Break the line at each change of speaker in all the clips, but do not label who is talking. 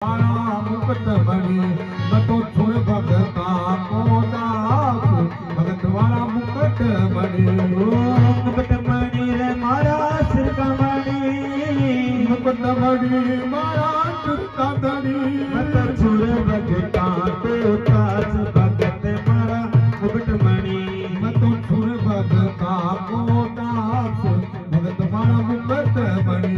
मुकुट मणि मतो छुर भगता को दास भगत वाला मुकुट मणि मुकुट मणि रे मारा सिर का मणि मुकुट मणि मारा सिर का धनी मतो छुर भगता को दास भगत मारा मुकुट मणि मतो छुर भगता को दास भगत मारा मुकुट मणि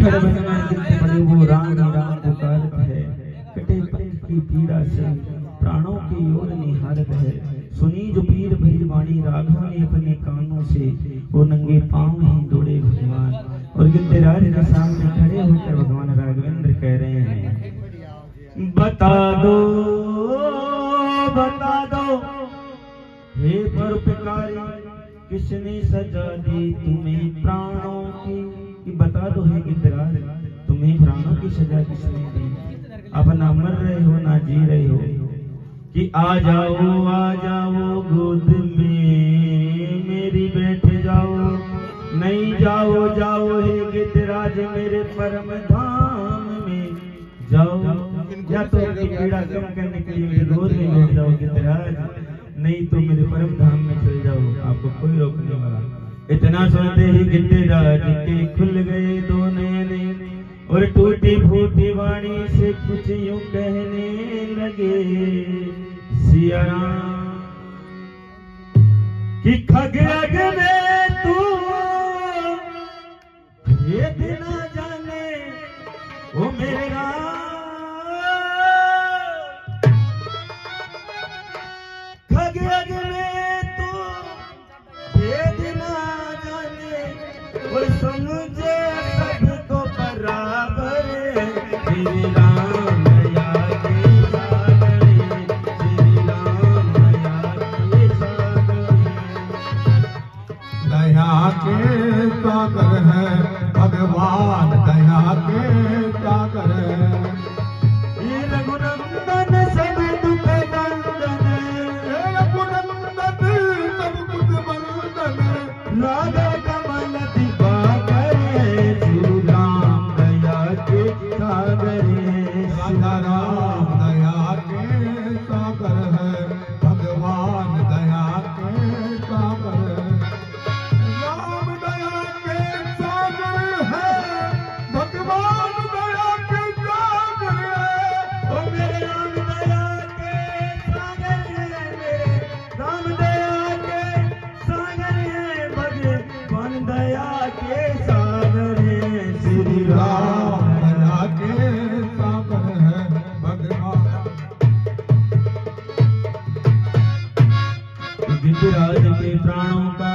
हर बड़े वो राम राम पुकारत है, कटे पंथ की पीड़ा से प्राणों की ओर निहारत है। सुनी जो पीर भरी वाणी राघव ने अपने कानों से, वो नंगे पांव ही दौड़े भगवान। और गिद्धराज के सामने खड़े होकर भगवान राघवेंद्र कह रहे हैं, बता दो हे परोपकारी, किसने सजा दी तुम्हें प्राणों की? कि बता दो हे गिद्धराज, तुम्हें प्राणों की सजा किसने दी? अब ना मर रहे हो ना जी रहे हो, कि आ जाओ गोद में मेरी बैठ जाओ। नहीं जाओ हे गिद्धराज मेरे परम धाम में जाओ। या तो अपनी पीड़ा कम करने के लिए मेरी गोद में बैठ जाओ गिद्धराज, नहीं तो मेरे परम धाम में चल जाओ, आपको कोई रोकने वाला। इतना सुनते ही गिद्धराज के खुल गए दो नैन, और टूटी फूटी वाणी से कुछ यूं कहने लगे सिया राम, कि खगड़ग में तू ये दिन जाने ओ मेरे राम, खगड़ग में तू ये दिन और समझे सबको बराबर, श्री राम दया के सागर, श्री राम दया के सागर। दया के सागर है भगवान, दया के सागर है। ये रघुनंदन सब दुख बंधन, रघुनंदन सब कुछ बंधन, राधा कमल दिवाकर, श्री राम दया के सागर, राधा राम दया के सागर है भगवान, दया के सागर है। राम दया के सागर है भगवान, दया के सागर है। ओ मेरे राम दया के सागर है, मेरे राम दया के सागर है, भगवान दया के सागर है, श्री राम दया के सागर है भगवान। गिद्धराज के प्राणों का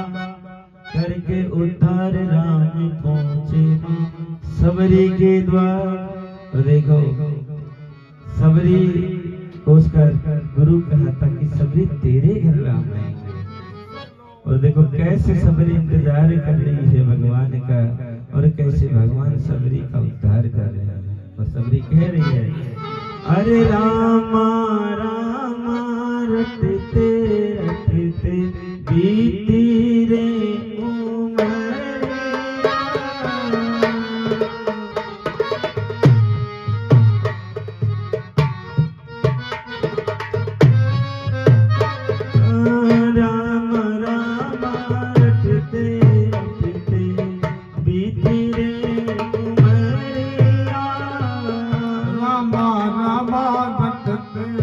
करके उद्धार राम पहुंचे सबरी के द्वार। देखो सबरी को उसका गुरु कहा था कि सबरी तेरे घर राम आएंगे, और देखो कैसे सबरी इंतजार कर रही है भगवान का, और कैसे भगवान सबरी का उद्धार कर रहे हैं। और सबरी कह रही है, अरे रामा रामा रटते रटते बीती रे रामा रामा रटते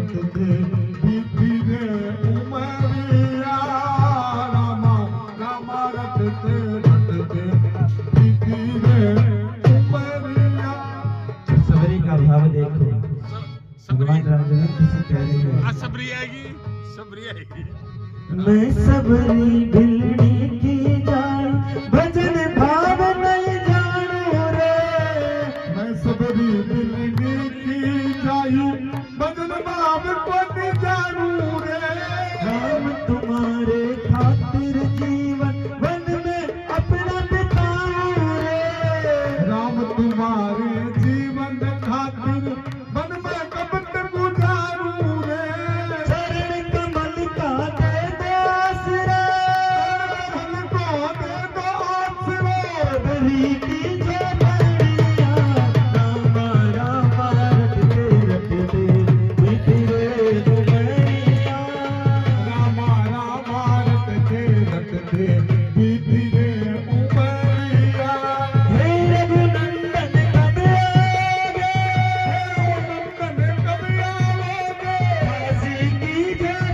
रटते बीती रे उमरिया रामा रामा रटते रटते बीती रे उमरिया।
सबरी का भाव देखो, भगवान राम किसी कह रही है
सबरी आएगी, सबरी आएगी।
मैं सबरी भिलनी की जान भजन भाव नहीं जानू रे।
मैं सबरी भिलनी की जाई भजन भाव को नहीं जानू रे।
राम तुम्हारे खातिर जीवन वन में अपना बिताऊं रे।
राम तुम्हारे जीवन खातिर वन में कपट गुजारूं रे।
चरण कमल का दे दो आसरा,
कमल को दे दो आसरा।
सबरी की जय रामा रामा रटते रटते बीती रे उमरिया।
रामा रामा रटते रटते बीती रे उमरिया।
हे रघुनंदन कब आओगे,
रघुनंदन कब आओगे।
काशी की जय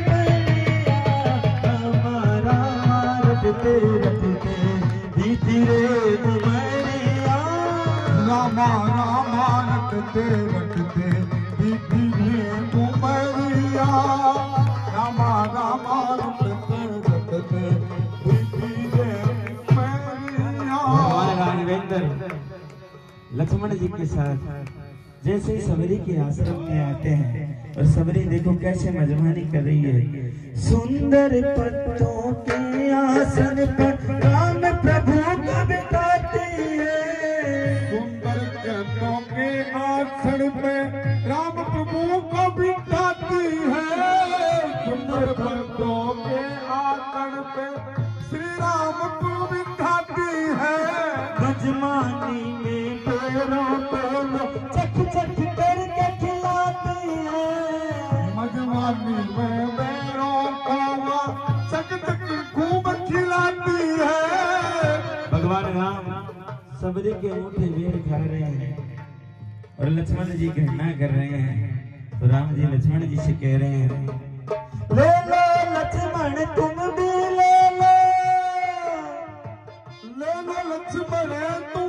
रामा रामा रटते रटते बीती रे उमरिया।
रामा रामा रटते रटते बीती रे उमरिया। रामा रामा रटते रटते बीती रे उमरिया।
हमारे राघवेंद्र लक्ष्मण जी के साथ जैसे ही सबरी के आश्रम में आते हैं और सबरी देखो कैसे मजमानी कर रही है। सुंदर पत्तों के आसन पर राम प्रभु को बिठाती है।
सुंदर चरणों के आसन पे राम प्रभु को बिठाती है। सुंदर पत्तों के आसन पे श्री राम को बिठाती है।
मजमानी में पैरों पैरों चख चख करके खिलाती है।
मजवानी में बैरों कावा चक चक खूब खिलाती है।
भगवान राम सबरी के ऊँटे बेर खा रहे हैं और लक्ष्मण जी घृणा कर रहे हैं। तो राम जी लक्ष्मण जी से कह रहे हैं, ले लो लक्ष्मण तुम भी ले लो।
ले लो लक्ष्मण तुम